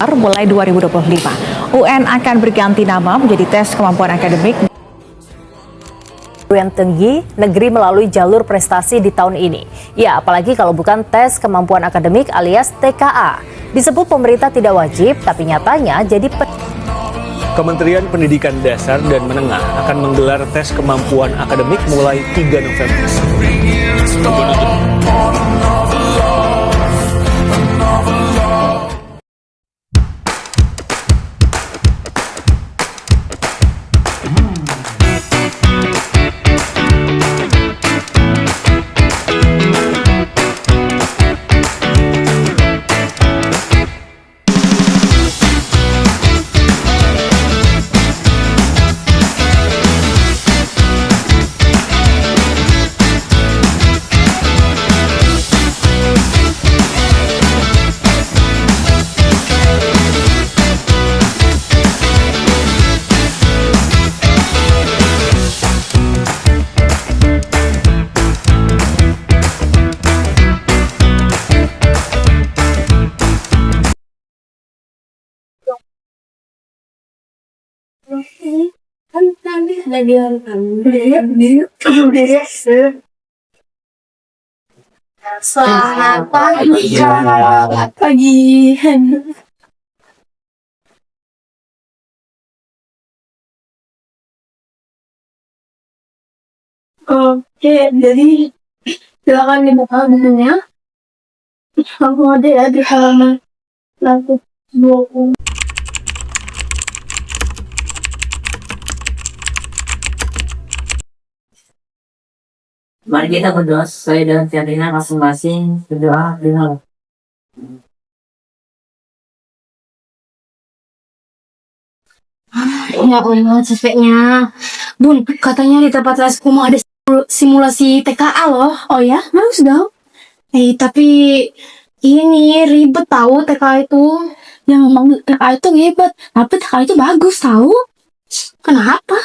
mulai 2025. UN akan berganti nama menjadi tes kemampuan akademik yang tinggi negeri melalui jalur prestasi di tahun ini. Ya, apalagi kalau bukan tes kemampuan akademik alias TKA. Disebut pemerintah tidak wajib, tapi nyatanya jadi Kementerian Pendidikan Dasar dan Menengah akan menggelar tes kemampuan akademik mulai 3 November. Selamat pagi. Oke, jadi silakan dibuka bukunya. Aku ada ya di halaman 120. Mari kita berdoa sesuai dengan keyakinan masing-masing. Berdoa dengan Ya Allah, capeknya. Bun, katanya di tempat lesku mau ada simulasi TKA loh. Oh ya? Harus dong. Tapi ini ribet tahu TKA itu. Yang memang TKA itu ribet, tapi TKA itu bagus tahu. Kenapa?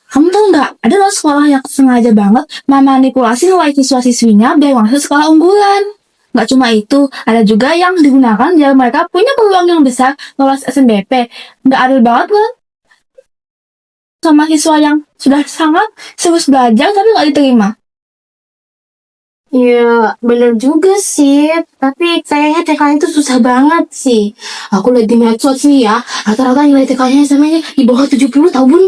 Kamu tahu nggak? Ada loh sekolah yang sengaja banget memanipulasi nilai siswa-siswinya biar masuk sekolah unggulan. Nggak cuma itu, ada juga yang digunakan biar mereka punya peluang yang besar lolos SNBP. Nggak adil banget kan? Sama siswa yang sudah sangat serius belajar tapi nggak diterima. Iya, bener juga sih. Tapi kayaknya TK itu susah banget sih. Aku lihat di medsos nih ya, rata-rata nilai TK-nya sampai di bawah 70 tahun, Bun.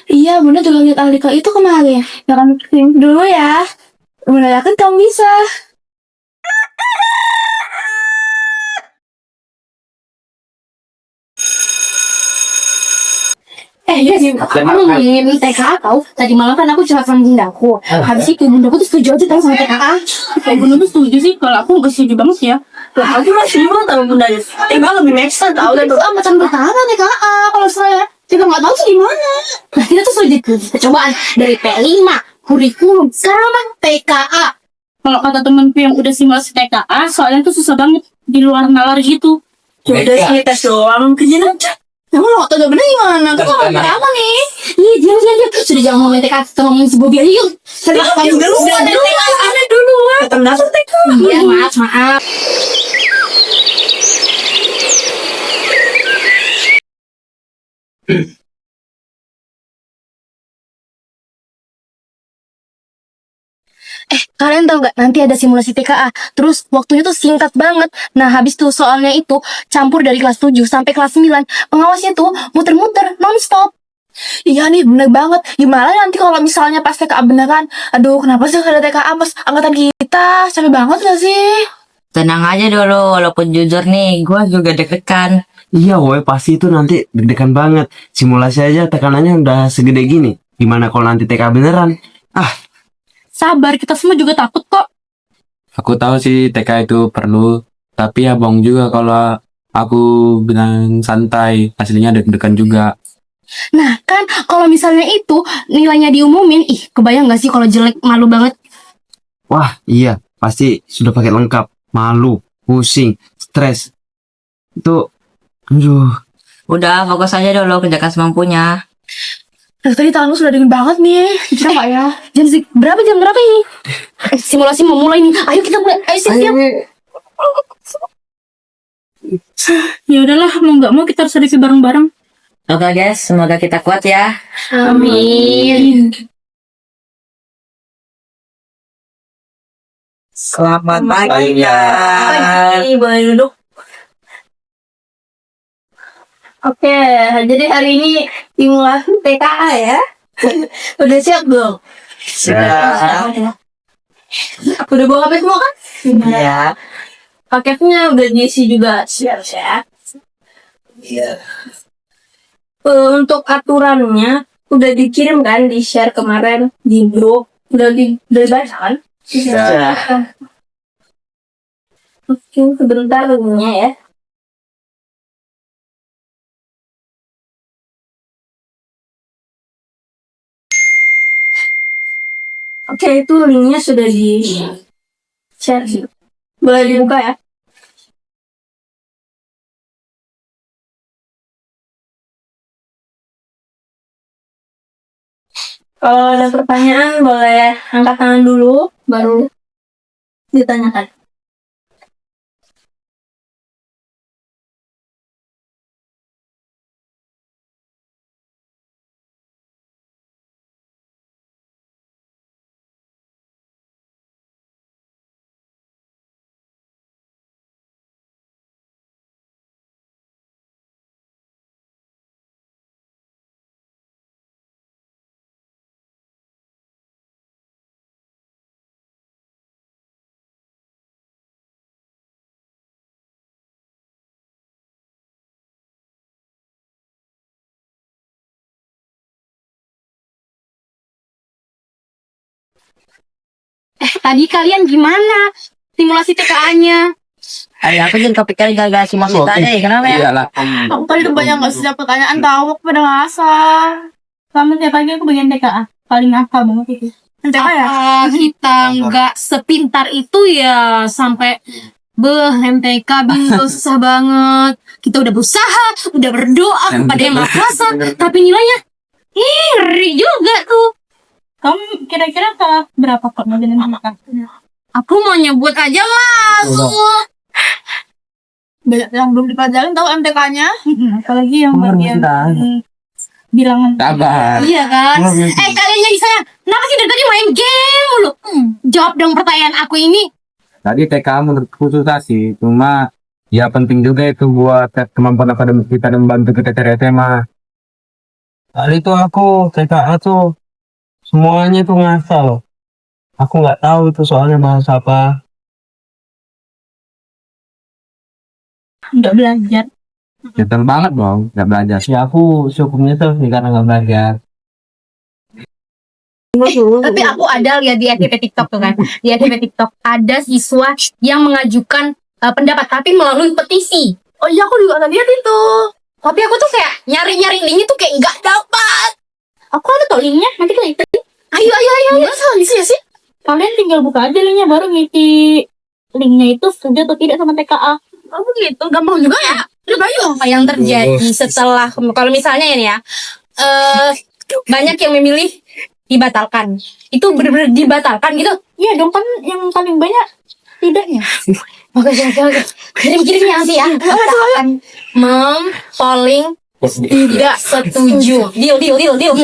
Iya, Bunda juga lihat artikel itu kemarin. Jangan pikir dulu ya. Bunda yakin kamu bisa. Iya sih, aku ngomongin TKA tau. Tadi malam kan aku curhat sama bundaku. Habis itu bundaku tuh setuju aja tau sama TKA. Kayak bunda tuh setuju sih, kalau aku gak setuju banget ya. Aku masih mau tahu bunda ya. TKA lebih make sense tau. Dan Macam pertahanan TKA kalau saya juga nggak tahu sih gimana. Nah kita tuh sudah percobaan dari P5 kurikulum sama TKA. kalau kata temenku yang udah simulasi TKA, soalnya tuh susah banget di luar nalar gitu. Udah sih tes doang, kerjaan aja. Kamu nggak tahu bener gimana? Kamu ngomongin apa nih? Iya, diam. Sudah jangan ngomongin TKA, kita ngomongin si Bobby aja yuk. Serius, Ada duluan. Kata dasar TKA. Iya, maaf. Kalian tahu nggak nanti ada simulasi TKA, terus waktunya tuh singkat banget. Nah habis tuh soalnya itu campur dari kelas 7 sampai kelas 9. Pengawasnya tuh muter-muter non-stop. Iya nih bener banget. Gimana nanti kalau misalnya pas TKA beneran? Aduh kenapa sih ada TKA pas angkatan kita? Capek banget gak sih? tenang aja dulu, walaupun jujur nih, gue juga deg-degan. Iya woy, pasti itu nanti deg-degan banget. Simulasi aja tekanannya udah segede gini. Gimana kalau nanti TK beneran? Sabar, kita semua juga takut kok. Aku tahu sih TK itu perlu, tapi ya bohong juga kalau aku bilang santai, aslinya deg-degan juga. Nah kan kalau misalnya itu nilainya diumumin, kebayang gak sih kalau jelek, malu banget. Wah iya, pasti sudah pakai lengkap. Malu, pusing, stres. Itu, aduh. Udah, fokus aja dulu, kerjakan semampunya. Tadi tanganku sudah dingin banget nih. Bisa gak ya? Jam berapa ini? Simulasi mau mulai nih. Ayo kita mulai. Ayo siap. Ya udahlah, mau nggak mau kita harus hadapi bareng-bareng. Oke guys, semoga kita kuat ya. Amin. Selamat pagi ya. Pagi, boleh duduk. Oke, jadi hari ini simulasi TKA ya. Udah siap belum? Sudah. Udah bawa HP semua kan? Iya. Paketnya udah diisi juga, siap-siap. Iya. Untuk aturannya udah dikirim kan, di share kemarin di grup. Udah dibaca kan? Sudah. Oke, sebentar linknya ya. Oke, itu linknya sudah di share sih. Boleh dibuka ya? Kalau ada pertanyaan boleh angkat tangan dulu, baru ditanyakan. Tadi kalian gimana simulasi TKA-nya? Hari aku juga kepikiran gagal simulasi tadi. Kenapa ya? Iyalah. Aku tadi udah banyak nggak siap pertanyaan, tahu aku pada ngasal. Sama tiap pagi aku bagian TKA, paling ngasal banget itu. TKA ya? Kita nggak sepintar itu ya sampai MTK bingung susah banget. Kita udah berusaha, udah berdoa kepada yang maha kuasa, tapi nilainya ngiri juga tuh. Kamu kira-kira salah berapa kok ngajarin makan? Aku mau nyebut aja lah. Banyak yang belum dipelajarin tahu MTK-nya. Apalagi yang bagian bilangan. Sabar. Iya kan? Kalian yang saya, kenapa sih dari tadi main game mulu? Jawab dong pertanyaan aku ini. Tadi TK menurutku susah sih, cuma ya penting juga itu buat tes kemampuan akademik kita dan membantu kita cari SMA. Kali itu aku TKA tuh semuanya tuh ngasal. Aku nggak tahu itu soalnya bahasa apa. Nggak belajar. Betul banget dong, nggak belajar. Ya aku syukurnya tuh karena nggak belajar. Tapi aku ada lihat di FYP TikTok tuh kan. Di FYP TikTok ada siswa yang mengajukan pendapat tapi melalui petisi. Oh iya, aku juga ada lihat itu. Tapi aku tuh kayak nyari-nyari linknya tuh kayak nggak dapat. Aku ada tau linknya, nanti kita ikutin. Ayo. Nggak salah isi ya sih. Kalian tinggal buka aja linknya, baru ngisi linknya itu setuju atau tidak sama TKA. Oh begitu, gampang juga ya. Udah ayo. Apa yang terjadi setelah kalau misalnya ini ya, banyak yang memilih dibatalkan. Itu benar-benar dibatalkan gitu. Iya dong, kan yang paling banyak tidaknya. Oke. Kirim nanti ya. Batalkan. Polling tidak setuju. Deal. Ayo. Deal.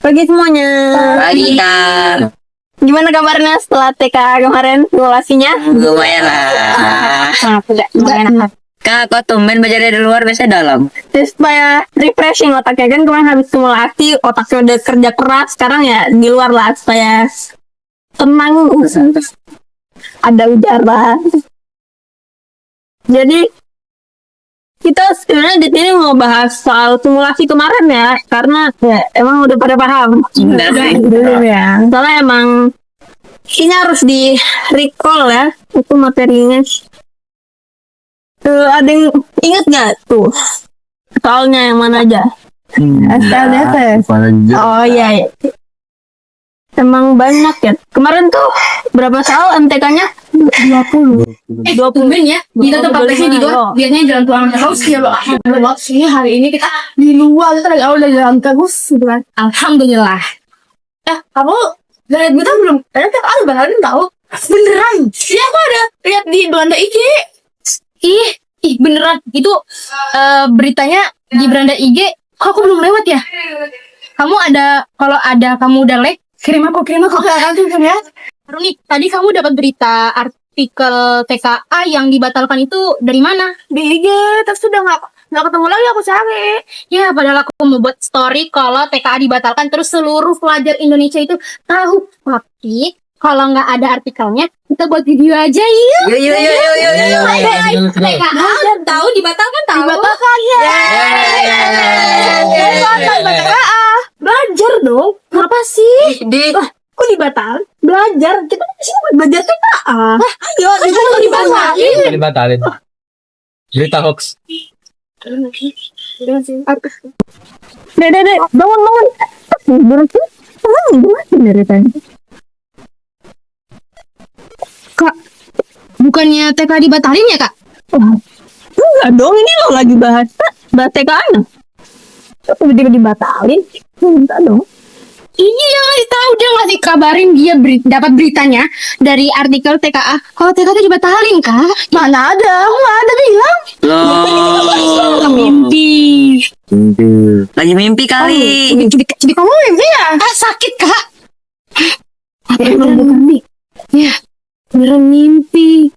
Pagi semuanya. Pagi Kak. Gimana kabarnya setelah TK kemarin simulasinya? Lumayan lah. Lumayan. Kak, kok tumben belajar dari luar biasanya dalam? Terus supaya refreshing otaknya kan kemarin habis simulasi otaknya udah kerja keras, sekarang ya di luar lah supaya tenang, ada udara. Jadi kita sebenarnya di sini mau bahas soal simulasi kemarin ya, karena ya emang udah pada paham. Benar. Belum ya. Soalnya emang ini harus di recall ya, itu materinya. Ada yang inget nggak tuh soalnya yang mana aja? SLDT. Oh iya, iya. Emang banyak ya. Kemarin tuh berapa soal MTK-nya? 20. 20 ya. Kita tempat tesnya di luar. Biasanya jalan tuang terus ya loh. Sih hari ini kita di luar, kita dari awal udah jalan terus gitu kan. Alhamdulillah. Kamu lihat kita belum? Ternyata aku bahalin tahu. Beneran? Iya, aku ada lihat di Belanda IG. Ih beneran itu beritanya di beranda IG. Kok aku belum lewat ya? Kamu ada, kalau ada kamu udah like, kirim aku. Nanti ya. Baru nih, tadi kamu dapat berita artikel TKA yang dibatalkan itu dari mana? Di IG, terus udah nggak ketemu lagi, aku cari. Ya, padahal aku mau buat story kalau TKA dibatalkan terus seluruh pelajar Indonesia itu tahu. Tapi kalau nggak ada artikelnya, kita buat video aja yuk. Yuk. TKA tahu dibatalkan, Dibatalkan ya. Belajar dong. Kenapa sih? Kok dibatal? Belajar. Kita di sini buat belajar TKA. Ayo, dibatalkan. Dibatalin. Berita hoax. Dek, bangun. Kak, bukannya TK dibatalin ya, Kak? Enggak dong, ini lo lagi bahas TKA-nya. Tiba-tiba dibatalin. Enggak dong. Ini yang ngasih tahu, dia ngasih kabarin dia dapat beritanya dari artikel TKA kalau TKA itu dibatalin, Kak. Mana ada? Aku nggak ada bilang. Loh. Mimpi. Lagi mimpi kali. Jadi kamu mimpi ya? Sakit, Kak. Apa beneran mimpi? Ya, beneran mimpi.